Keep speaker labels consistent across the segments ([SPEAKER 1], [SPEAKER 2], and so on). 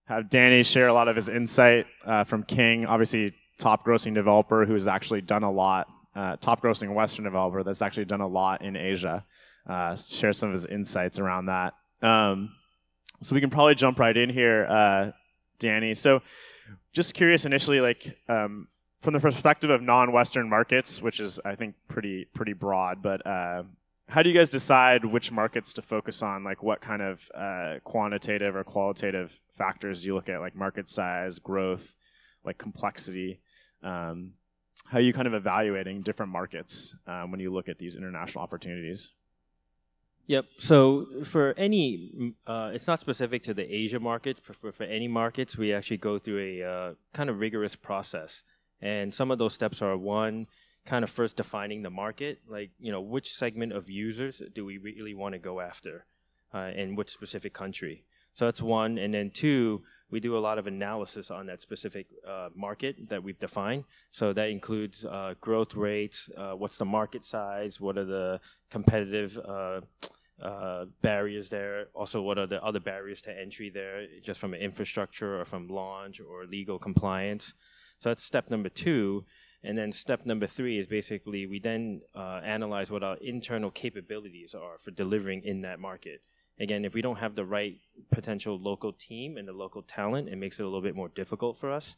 [SPEAKER 1] have Danny share a lot of his insight from King, obviously top grossing developer who's actually done a lot, top grossing Western developer that's actually done a lot in Asia. Share some of his insights around that. So we can probably jump right in here, Danny. So just curious initially, like from the perspective of non-Western markets, which is I think pretty broad, but how do you guys decide which markets to focus on? Like what kind of quantitative or qualitative factors do you look at, like market size, growth, like complexity? How are you kind of evaluating different markets when you look at these international opportunities?
[SPEAKER 2] Yep. So for any, it's not specific to the Asia markets. For any markets, we actually go through a kind of rigorous process. And some of those steps are, one, kind of first defining the market, like, which segment of users do we really want to go after in which specific country. So that's one. And then two, we do a lot of analysis on that specific market that we've defined. So that includes growth rates, what's the market size, what are the competitive barriers there, also what are the other barriers to entry there, just from an infrastructure or from launch or legal compliance. So that's step number two. And then step number three is basically we then analyze what our internal capabilities are for delivering in that market. Again, if we don't have the right potential local team and the local talent, it makes it a little bit more difficult for us.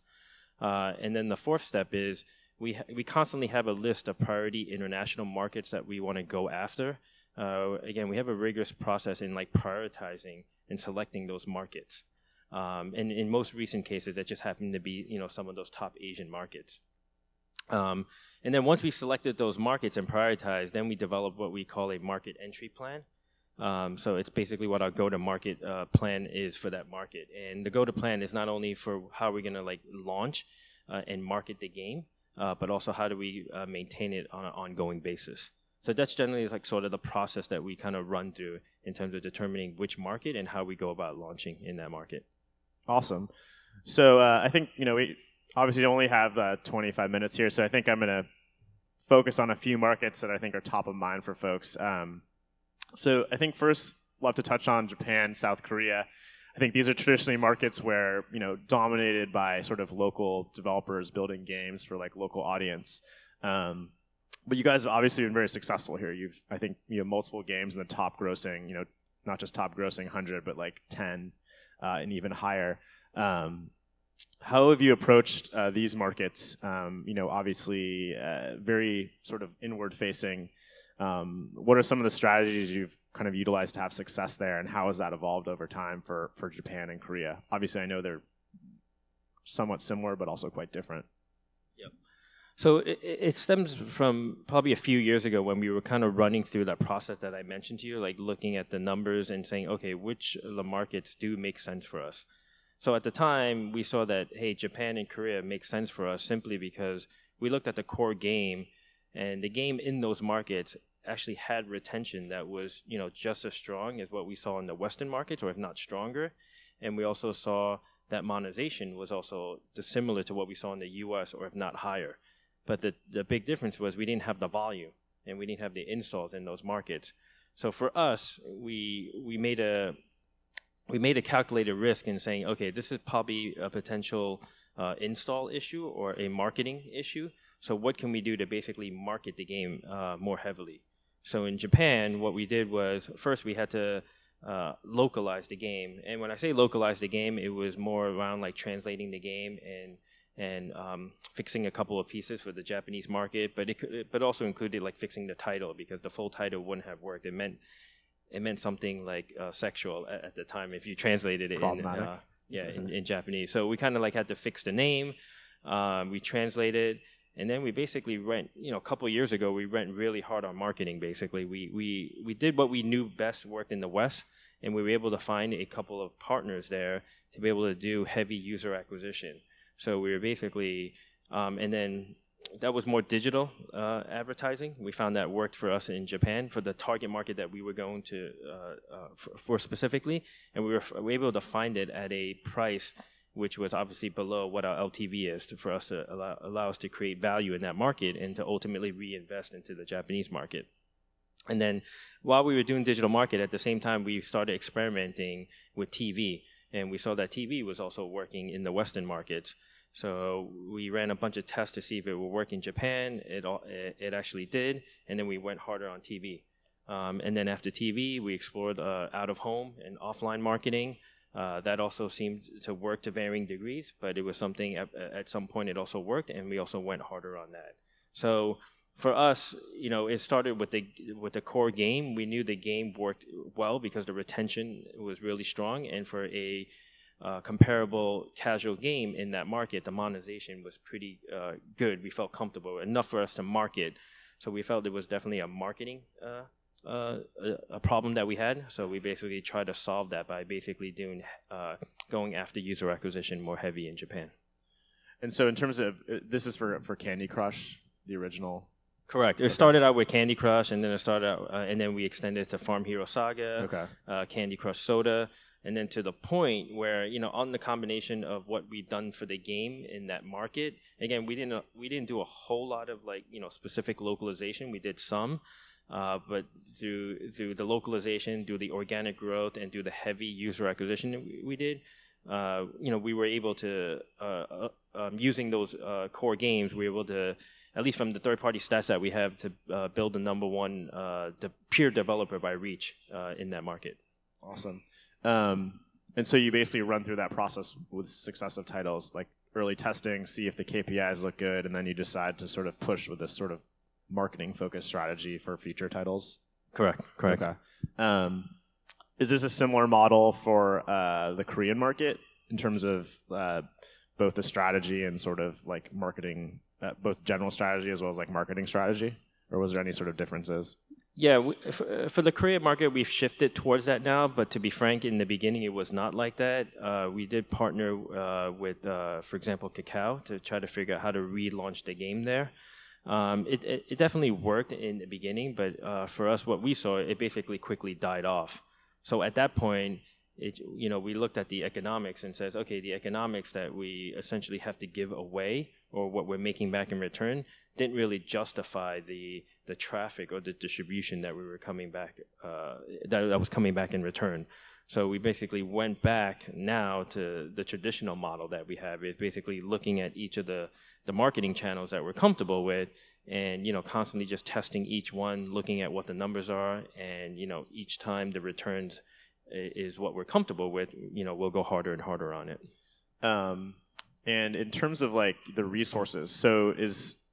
[SPEAKER 2] And then the fourth step is we constantly have a list of priority international markets that we want to go after. Again, we have a rigorous process in like prioritizing and selecting those markets. And in most recent cases, that just happened to be some of those top Asian markets. And then once we selected those markets and prioritized, then we develop what we call a market entry plan. So it's basically what our go-to-market plan is for that market. And the go-to plan is not only for how we're going to like launch and market the game, but also how do we maintain it on an ongoing basis. So that's generally like sort of the process that we kind of run through in terms of determining which market and how we go about launching in that market.
[SPEAKER 1] Awesome. So I think, we obviously only have 25 minutes here, so I think I'm going to focus on a few markets that I think are top of mind for folks. So I think first we'll have to touch on Japan, South Korea. I think these are traditionally markets where, dominated by sort of local developers building games for like local audience. But you guys have obviously been very successful here. I think, multiple games in the top grossing, not just top grossing 100, but like 10 and even higher. How have you approached these markets? Obviously very sort of inward facing. What are some of the strategies you've kind of utilized to have success there, and how has that evolved over time for Japan and Korea? Obviously, I know they're somewhat similar, but also quite different.
[SPEAKER 2] Yep. So it stems from probably a few years ago when we were kind of running through that process that I mentioned to you, like looking at the numbers and saying, okay, which of the markets do make sense for us? So at the time, we saw that, hey, Japan and Korea make sense for us simply because we looked at the core game, and the game in those markets actually had retention that was, just as strong as what we saw in the Western markets, or if not stronger. And we also saw that monetization was also dissimilar to what we saw in the US, or if not higher. But the big difference was we didn't have the volume and we didn't have the installs in those markets. So for us, we made a calculated risk in saying, okay, this is probably a potential install issue or a marketing issue. So what can we do to basically market the game more heavily? So in Japan, what we did was first we had to localize the game. And when I say localize the game, it was more around like translating the game and fixing a couple of pieces for the Japanese market. But also included like fixing the title, because the full title wouldn't have worked. It meant something like sexual at the time if you translated it in Japanese. So we kind of like had to fix the name. We translated. And then we basically went, a couple of years ago, we went really hard on marketing, basically. We did what we knew best worked in the West, and we were able to find a couple of partners there to be able to do heavy user acquisition. So we were basically, and then that was more digital advertising. We found that worked for us in Japan for the target market that we were going to, for specifically. And we were able to find it at a price which was obviously below what our LTV is for us to allow us to create value in that market and to ultimately reinvest into the Japanese market. And then while we were doing digital market, at the same time, we started experimenting with TV. and we saw that TV was also working in the Western markets. So we ran a bunch of tests to see if it would work in Japan. It actually did, and then we went harder on TV. And then after TV, we explored out of home and offline marketing. That also seemed to work to varying degrees, but it was something at some point it also worked, and we also went harder on that. So for us, it started with the core game. We knew the game worked well because the retention was really strong, and for a comparable casual game in that market, the monetization was pretty good. We felt comfortable enough for us to market, so we felt it was definitely a marketing a problem that we had. So we basically tried to solve that by basically going after user acquisition more heavy in Japan.
[SPEAKER 1] And so in terms of, this is for Candy Crush, the original?
[SPEAKER 2] Correct. It started out with Candy Crush, and then and then we extended it to Farm Hero Saga, Candy Crush Soda, and then to the point where, on the combination of what we've done for the game in that market, again, we didn't do a whole lot of specific localization. We did some, but through the localization, through the organic growth, and through the heavy user acquisition we did, we were able to, using those core games, we were able to, at least from the third-party stats that we have, to build the number one the peer developer by reach in that market.
[SPEAKER 1] Awesome. And so you basically run through that process with successive titles, like early testing, see if the KPIs look good, and then you decide to sort of push with this sort of marketing-focused strategy for future titles?
[SPEAKER 2] Correct.
[SPEAKER 1] Okay. Is this a similar model for the Korean market in terms of both the strategy and sort of like marketing, both general strategy as well as like marketing strategy? Or was there any sort of differences?
[SPEAKER 2] Yeah, for the Korean market, we've shifted towards that now. But to be frank, in the beginning, it was not like that. We did partner with, for example, Kakao to try to figure out how to relaunch the game there. It definitely worked in the beginning, but for us, what we saw, it basically quickly died off. So at that point, we looked at the economics and says, okay, the economics that we essentially have to give away or what we're making back in return didn't really justify the traffic or the distribution that we were coming back that was coming back in return. So we basically went back now to the traditional model that we have. It's basically looking at each of the marketing channels that we're comfortable with, and constantly just testing each one, looking at what the numbers are, and each time the returns is what we're comfortable with, we'll go harder and harder on it.
[SPEAKER 1] And in terms of like the resources, so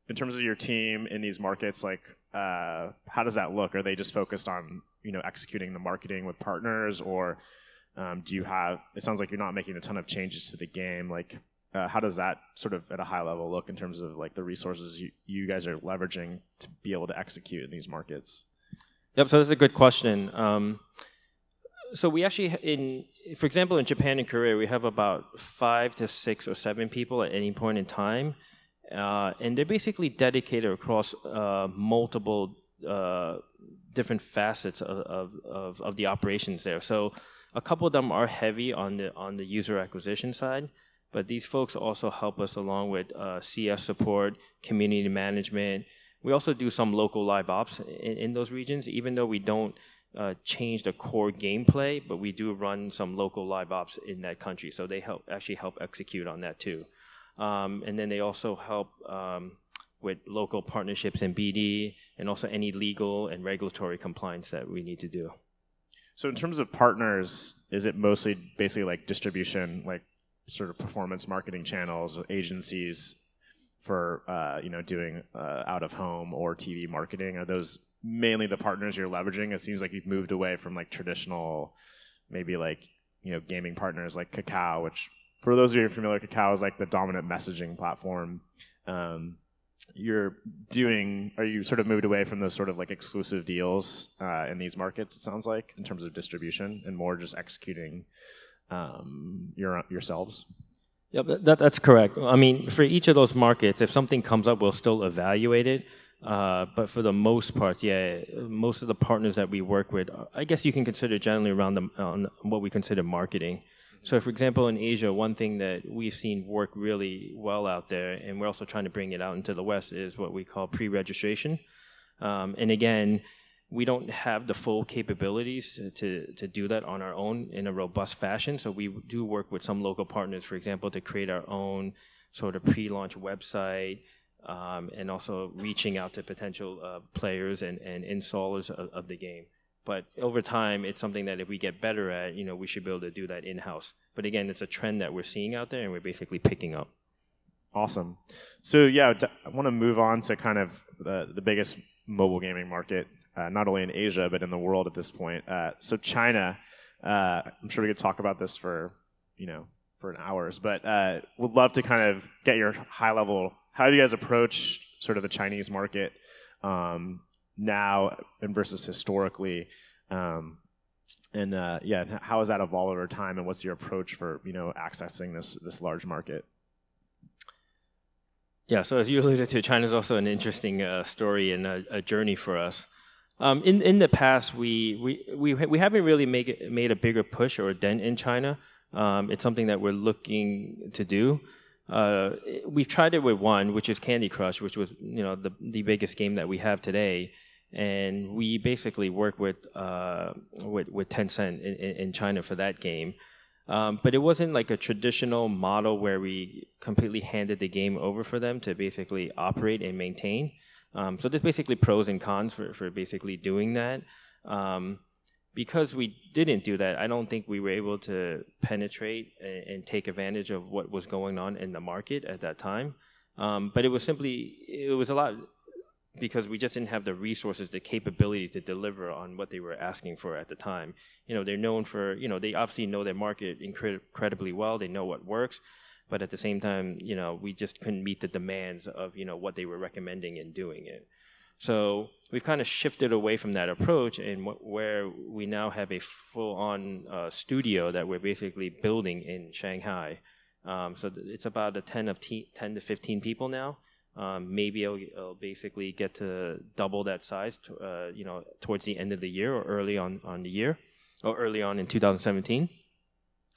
[SPEAKER 1] in terms of your team in these markets, like how does that look? Are they just focused on executing the marketing with partners, or do you have? It sounds like you're not making a ton of changes to the game. Like how does that sort of at a high level look in terms of like the resources you guys are leveraging to be able to execute in these markets?
[SPEAKER 2] Yep. So that's a good question. So we actually, for example, in Japan and Korea, we have about 5 to 6 or 7 people at any point in time, and they're basically dedicated across multiple different facets of the operations there. So a couple of them are heavy on the user acquisition side, but these folks also help us along with CS support, community management. We also do some local live ops in those regions, even though we don't change the core gameplay, but we do run some local live ops in that country. So they actually help execute on that too. And then they also help with local partnerships in BD and also any legal and regulatory compliance that we need to do.
[SPEAKER 1] So in terms of partners, is it mostly basically like distribution, like sort of performance marketing channels, agencies for doing out of home or TV marketing? Are those mainly the partners you're leveraging? It seems like you've moved away from like traditional, maybe like gaming partners like Kakao, which for those of you who are familiar, Kakao is like the dominant messaging platform. Are you sort of moved away from those sort of like exclusive deals in these markets, it sounds like, in terms of distribution, and more just executing yourselves?
[SPEAKER 2] Yep, that's correct. I mean, for each of those markets, if something comes up, we'll still evaluate it. But for the most part, most of the partners that we work with, I guess you can consider generally around on what we consider marketing. So, for example, in Asia, one thing that we've seen work really well out there, and we're also trying to bring it out into the West, is what we call pre-registration. And again, we don't have the full capabilities to do that on our own in a robust fashion. So we do work with some local partners, for example, to create our own sort of pre-launch website, and also reaching out to potential players and installers of the game. But over time, it's something that if we get better at, we should be able to do that in-house. But again, it's a trend that we're seeing out there, and we're basically picking up.
[SPEAKER 1] Awesome. So yeah, I want to move on to kind of the biggest mobile gaming market, not only in Asia but in the world at this point. So China, I'm sure we could talk about this for hours, but would love to kind of get your high level. How do you guys approach sort of the Chinese market now and versus historically? And how has that evolved over time, and what's your approach for accessing this large market?
[SPEAKER 2] Yeah, so as you alluded to, China is also an interesting story and a journey for us. In the past, we haven't really made a bigger push or a dent in China. It's something that we're looking to do. We've tried it with one, which is Candy Crush, which was the biggest game that we have today, and we basically work with Tencent in China for that game. But it wasn't like a traditional model where we completely handed the game over for them to basically operate and maintain. So there's basically pros and cons for basically doing that. Because we didn't do that, I don't think we were able to penetrate and take advantage of what was going on in the market at that time. But it was a lot because we just didn't have the resources, the capability to deliver on what they were asking for at the time. They're known for, they obviously know their market incredibly well. They know what works. But at the same time, we just couldn't meet the demands of, what they were recommending and doing it. So we've kind of shifted away from that approach, and where we now have a full-on studio that we're basically building in Shanghai. So it's about 10 to 15 people now. Maybe it'll basically get to double that size, towards the end of the year or early on the year, or early on in 2017.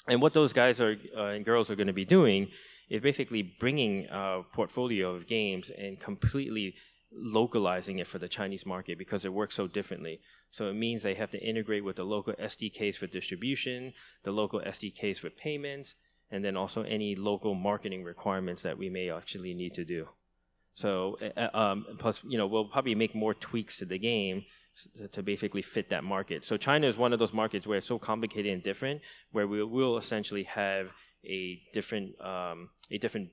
[SPEAKER 2] And what those guys and girls are going to be doing is basically bringing a portfolio of games and completely localizing it for the Chinese market because it works so differently. So it means they have to integrate with the local SDKs for distribution, the local SDKs for payments, and then also any local marketing requirements that we may actually need to do. So plus, we'll probably make more tweaks to the game to basically fit that market. So China is one of those markets where it's so complicated and different, where we will essentially have a different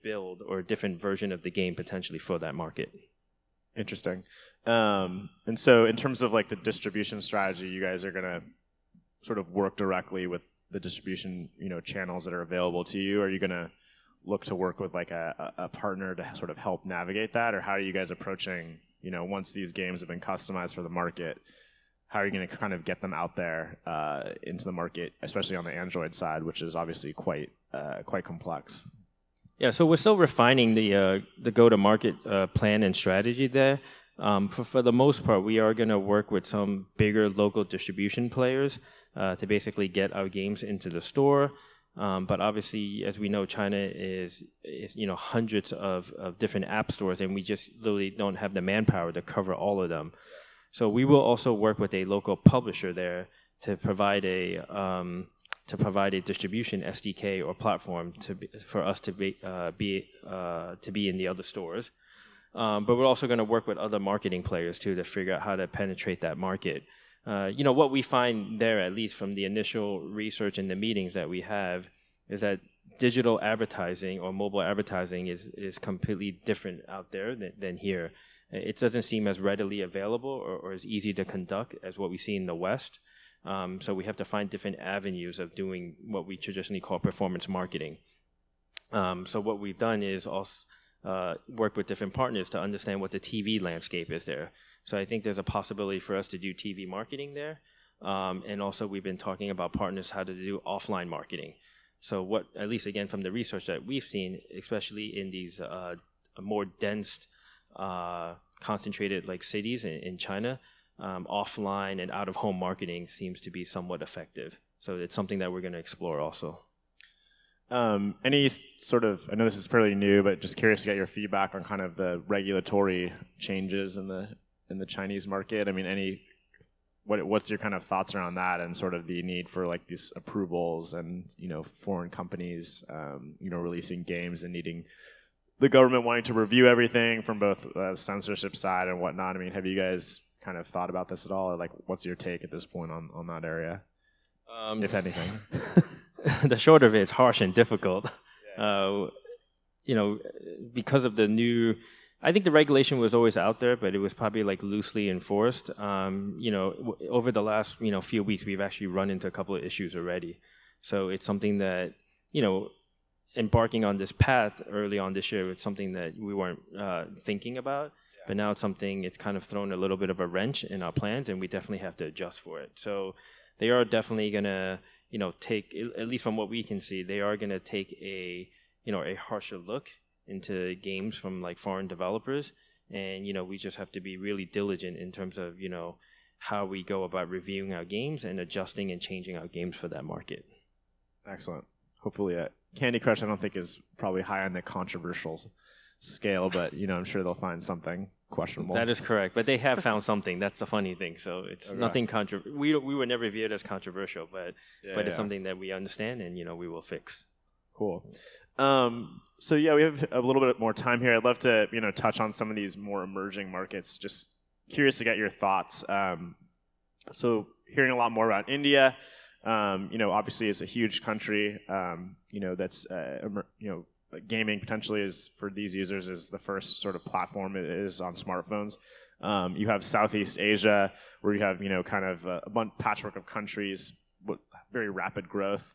[SPEAKER 2] build or a different version of the game potentially for that market.
[SPEAKER 1] Interesting. And so in terms of like the distribution strategy, you guys are going to sort of work directly with the distribution, channels that are available to you. Are you going to look to work with like a partner to sort of help navigate that? Or how are you guys approaching, once these games have been customized for the market, how are you going to kind of get them out there into the market, especially on the Android side, which is obviously quite complex?
[SPEAKER 2] Yeah, so we're still refining the go-to-market plan and strategy there. For the most part, we are going to work with some bigger local distribution players to basically get our games into the store. But obviously, as we know, China is hundreds of different app stores, and we just literally don't have the manpower to cover all of them. So we will also work with a local publisher there to provide a distribution SDK or platform for us to be in the other stores. But we're also going to work with other marketing players too to figure out how to penetrate that market. What we find there, at least from the initial research and the meetings that we have, is that digital advertising or mobile advertising is completely different out there than here. It doesn't seem as readily available or as easy to conduct as what we see in the West. So we have to find different avenues of doing what we traditionally call performance marketing. So what we've done is also work with different partners to understand what the TV landscape is there. So I think there's a possibility for us to do TV marketing there. And also we've been talking about partners how to do offline marketing. So what, at least again from the research that we've seen, especially in these more dense, concentrated like cities in China, offline and out-of-home marketing seems to be somewhat effective. So it's something that we're going to explore also.
[SPEAKER 1] Any sort of, I know this is fairly new, but just curious to get your feedback on kind of the regulatory changes in the Chinese market. I mean, any what's your kind of thoughts around that and sort of the need for like these approvals and foreign companies releasing games and needing the government wanting to review everything from both censorship side and whatnot. I mean, have you guys kind of thought about this at all, or like what's your take at this point on that area, if anything?
[SPEAKER 2] The short of it, it's harsh and difficult. Because of the new, I think the regulation was always out there, but it was probably like loosely enforced. Over the last few weeks, we've actually run into a couple of issues already. So it's something that embarking on this path early on this year, it's something that we weren't thinking about. Yeah. But now it's kind of thrown a little bit of a wrench in our plans, and we definitely have to adjust for it. So they are definitely gonna take, at least from what we can see, they are gonna take a harsher look into games from like foreign developers, and we just have to be really diligent in terms of how we go about reviewing our games and adjusting and changing our games for that market.
[SPEAKER 1] Excellent. Hopefully, Candy Crush I don't think is probably high on the controversial scale, but I'm sure they'll find something questionable.
[SPEAKER 2] That is correct, but they have found something. That's the funny thing. So it's nothing we were never viewed as controversial, but it's something that we understand and we will fix.
[SPEAKER 1] Cool. So we have a little bit more time here. I'd love to touch on some of these more emerging markets. Just curious to get your thoughts. So hearing a lot more about India. Obviously it's a huge country. That's gaming potentially is for these users is the first sort of platform it is on smartphones. You have Southeast Asia where you have kind of a patchwork of countries with very rapid growth.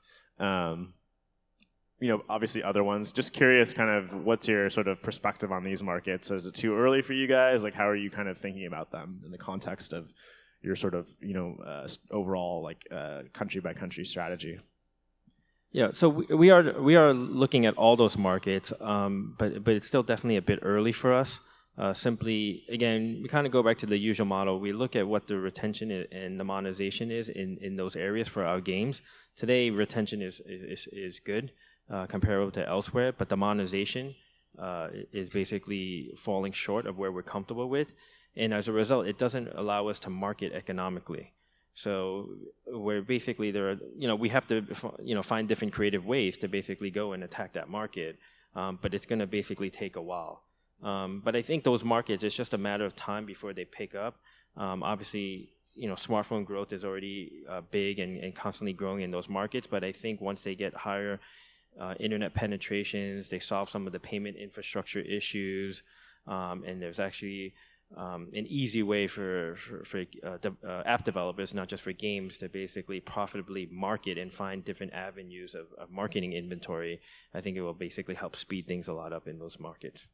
[SPEAKER 1] Obviously other ones. Just curious, kind of, what's your sort of perspective on these markets? Is it too early for you guys? Like, how are you kind of thinking about them in the context of your sort of overall like country by country strategy?
[SPEAKER 2] Yeah, so we are looking at all those markets, but it's still definitely a bit early for us. Simply, again, we kind of go back to the usual model. We look at what the retention and the monetization is in those areas for our games. Today, retention is good comparable to elsewhere, but the monetization is basically falling short of where we're comfortable with. And as a result, it doesn't allow us to market economically. So we're basically we have to find different creative ways to basically go and attack that market, but it's going to basically take a while. But I think those markets, it's just a matter of time before they pick up. Obviously, smartphone growth is already big and constantly growing in those markets. But I think once they get higher internet penetrations, they solve some of the payment infrastructure issues, and there's actually an easy way for app developers, not just for games, to basically profitably market and find different avenues of marketing inventory. I think it will basically help speed things a lot up in those markets.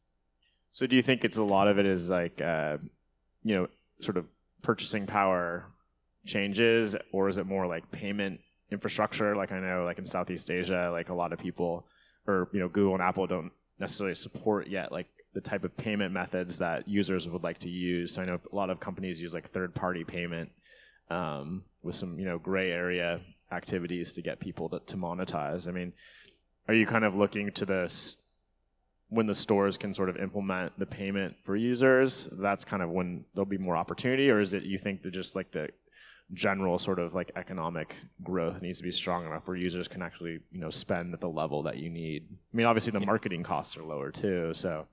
[SPEAKER 1] So do you think it's a lot of it is like, sort of purchasing power changes, or is it more like payment infrastructure? Like I know like in Southeast Asia, like a lot of people or, Google and Apple don't necessarily support yet like the type of payment methods that users would like to use. So I know a lot of companies use like third-party payment with some, gray area activities to get people to monetize. I mean, are you kind of looking to this when the stores can sort of implement the payment for users, that's kind of when there'll be more opportunity? Or is it you think that just like the general sort of like economic growth needs to be strong enough where users can actually, spend at the level that you need? I mean, obviously the marketing costs are lower too, so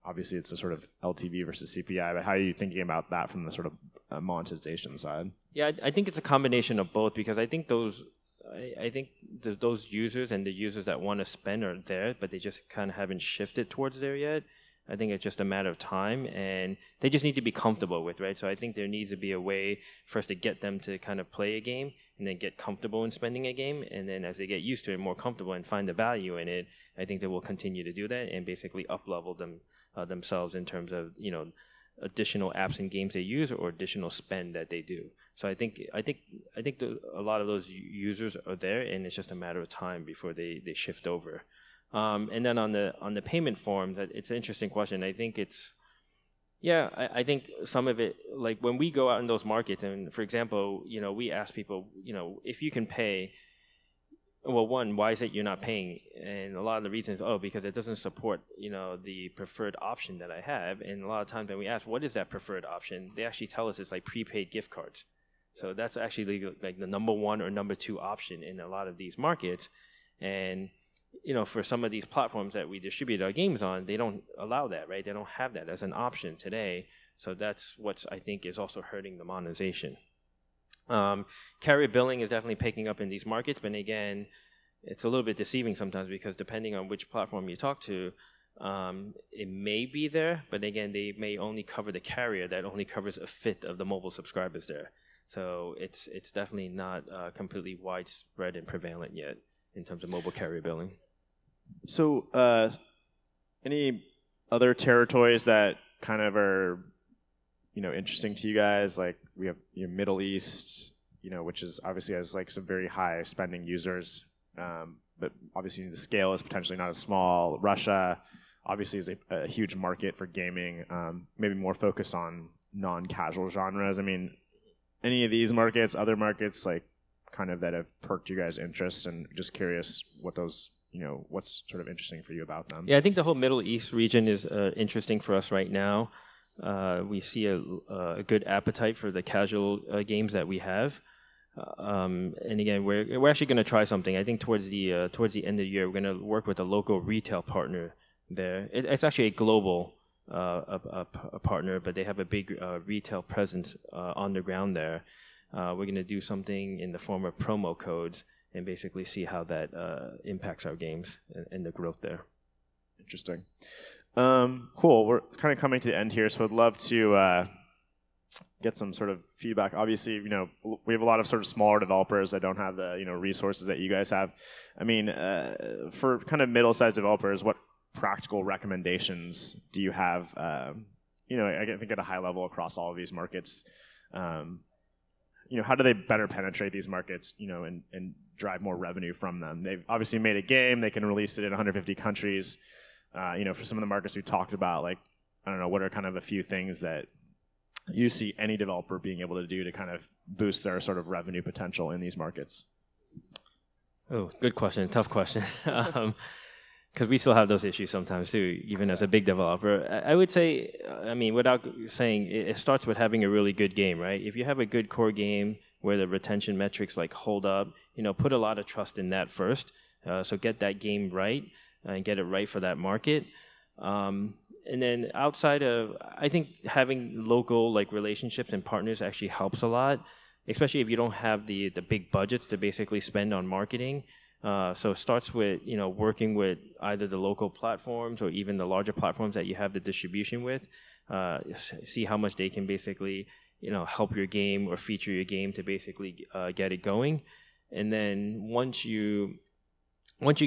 [SPEAKER 1] obviously it's a sort of LTV versus CPI, but how are you thinking about that from the sort of monetization side?
[SPEAKER 2] Yeah, I think it's a combination of both, because I think those users and the users that want to spend are there, but they just kind of haven't shifted towards there yet. I think it's just a matter of time, and they just need to be comfortable with, right? So I think there needs to be a way for us to get them to kind of play a game and then get comfortable in spending a game. And then as they get used to it, more comfortable and find the value in it, I think they will continue to do that and basically up-level themselves in terms of, additional apps and games they use or additional spend that they do. So I think a lot of those users are there, and it's just a matter of time before they shift over. And then on the payment forms, it's an interesting question. I think I think some of it, like when we go out in those markets, and for example, we ask people, if you can pay, well, one, why is it you're not paying? And a lot of the reasons, because it doesn't support, the preferred option that I have. And a lot of times when we ask, what is that preferred option? They actually tell us it's like prepaid gift cards. So that's actually like the number one or number two option in a lot of these markets. And for some of these platforms that we distribute our games on, they don't allow that, right? They don't have that as an option today. So that's what I think is also hurting the monetization. Carrier billing is definitely picking up in these markets, but again, it's a little bit deceiving sometimes because depending on which platform you talk to, it may be there, but again, they may only cover the carrier that only covers a fifth of the mobile subscribers there. So it's definitely not completely widespread and prevalent yet in terms of mobile carrier billing.
[SPEAKER 1] So, any other territories that kind of are, interesting to you guys? Like we have Middle East, which is obviously has like some very high spending users, but obviously the scale is potentially not as small. Russia obviously is a huge market for gaming, maybe more focused on non-casual genres. I mean, any of these markets, other markets, like kind of that have perked you guys' interest, and just curious what those, what's sort of interesting for you about them.
[SPEAKER 2] Yeah, I think the whole Middle East region is interesting for us right now. We see a good appetite for the casual games that we have. And again, we're actually going to try something. I think towards the end of the year, we're going to work with a local retail partner there. It's actually a global a partner, but they have a big retail presence on the ground there. We're going to do something in the form of promo codes and basically see how that impacts our games and the growth there.
[SPEAKER 1] Interesting. Cool. We're kind of coming to the end here, so I'd love to get some sort of feedback. Obviously, we have a lot of sort of smaller developers that don't have the resources that you guys have. I mean, for kind of middle-sized developers, what practical recommendations do you have? I think at a high level across all of these markets. How do they better penetrate these markets? And drive more revenue from them. They've obviously made a game. They can release it in 150 countries. For some of the markets we talked about, like, I don't know, what are kind of a few things that you see any developer being able to do to kind of boost their sort of revenue potential in these markets?
[SPEAKER 2] Oh, good question. Tough question. Because we still have those issues sometimes too, even as a big developer. I would say, without saying, it starts with having a really good game, right? If you have a good core game where the retention metrics like hold up, put a lot of trust in that first. So get that game right and get it right for that market. And then outside of, I think having local like relationships and partners actually helps a lot, especially if you don't have the big budgets to basically spend on marketing. So it starts with, working with either the local platforms or even the larger platforms that you have the distribution with, see how much they can basically, help your game or feature your game to basically get it going. And then once you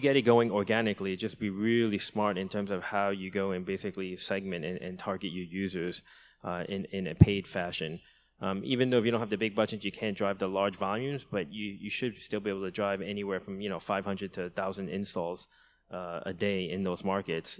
[SPEAKER 2] get it going organically, just be really smart in terms of how you go and basically segment and target your users in a paid fashion. Even though if you don't have the big budget, you can't drive the large volumes, but you should still be able to drive anywhere from 500 to 1,000 installs a day in those markets.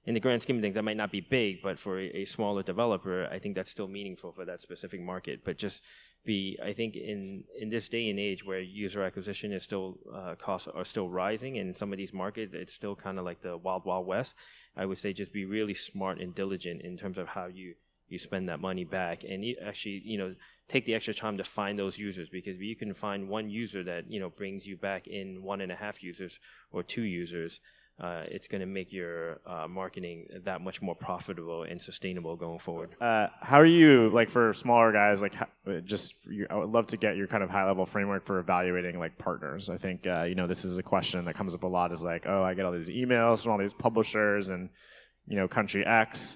[SPEAKER 2] In the grand scheme of things, that might not be big, but for a smaller developer, I think that's still meaningful for that specific market. But just I think in this day and age where user acquisition is still costs are still rising, and in some of these markets, it's still kind of like the wild, wild west. I would say just be really smart and diligent in terms of how you spend that money back, and you actually, take the extra time to find those users, because if you can find one user that, brings you back in 1.5 users or 2 users, it's going to make your marketing that much more profitable and sustainable going forward.
[SPEAKER 1] How are you, like, for smaller guys, like, I would love to get your kind of high-level framework for evaluating, like, partners. I think, this is a question that comes up a lot, is like, oh, I get all these emails from all these publishers and, country X.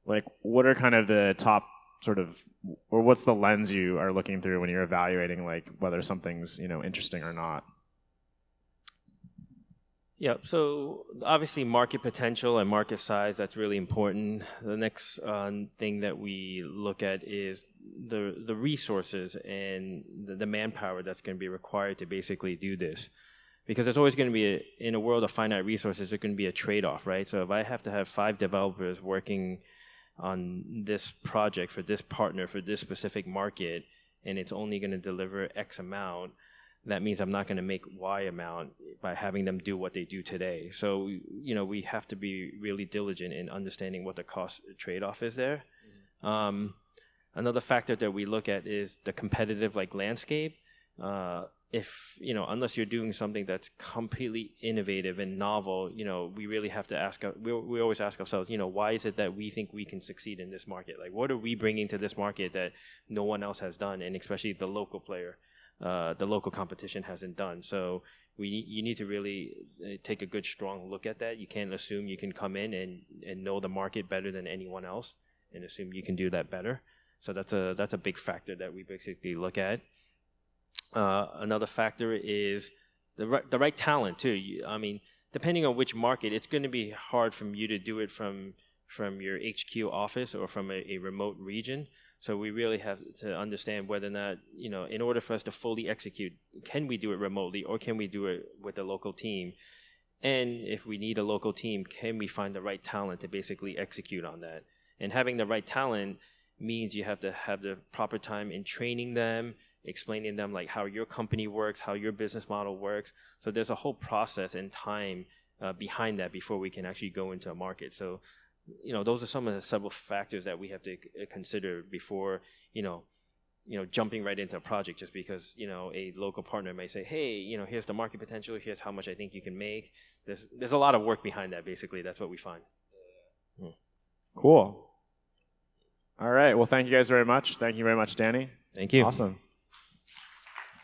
[SPEAKER 1] Like, what are kind of the top sort of, or what's the lens you are looking through when you're evaluating, like, whether something's, interesting or not?
[SPEAKER 2] Yeah, so obviously market potential and market size, that's really important. The next thing that we look at is the resources and the manpower that's going to be required to basically do this. Because there's always going to be, in a world of finite resources, there's going to be a trade-off, right? So if I have to have 5 developers working on this project for this partner for this specific market, and it's only going to deliver X amount, that means I'm not going to make Y amount by having them do what they do today. So, we have to be really diligent in understanding what the cost trade-off is there. Another factor that we look at is the competitive like landscape. If unless you're doing something that's completely innovative and novel, we really have to ask. We always ask ourselves, why is it that we think we can succeed in this market? Like, what are we bringing to this market that no one else has done, and especially the local player, the local competition hasn't done. So you need to really take a good, strong look at that. You can't assume you can come in and know the market better than anyone else, and assume you can do that better. So that's a big factor that we basically look at. Another factor is the right talent too. I mean, depending on which market, it's going to be hard for you to do it from your HQ office or from a remote region. So we really have to understand whether or not, in order for us to fully execute, can we do it remotely or can we do it with a local team? And if we need a local team, can we find the right talent to basically execute on that? And having the right talent means you have to have the proper time in training them, explaining them like how your company works, how your business model works. So there's a whole process and time behind that before we can actually go into a market. So, those are some of the several factors that we have to consider before, jumping right into a project just because, a local partner may say, hey, here's the market potential, here's how much I think you can make. There's a lot of work behind that, basically. That's what we find.
[SPEAKER 1] Cool. All right. Well, thank you guys very much. Thank you very much, Danny.
[SPEAKER 2] Thank you.
[SPEAKER 1] Awesome.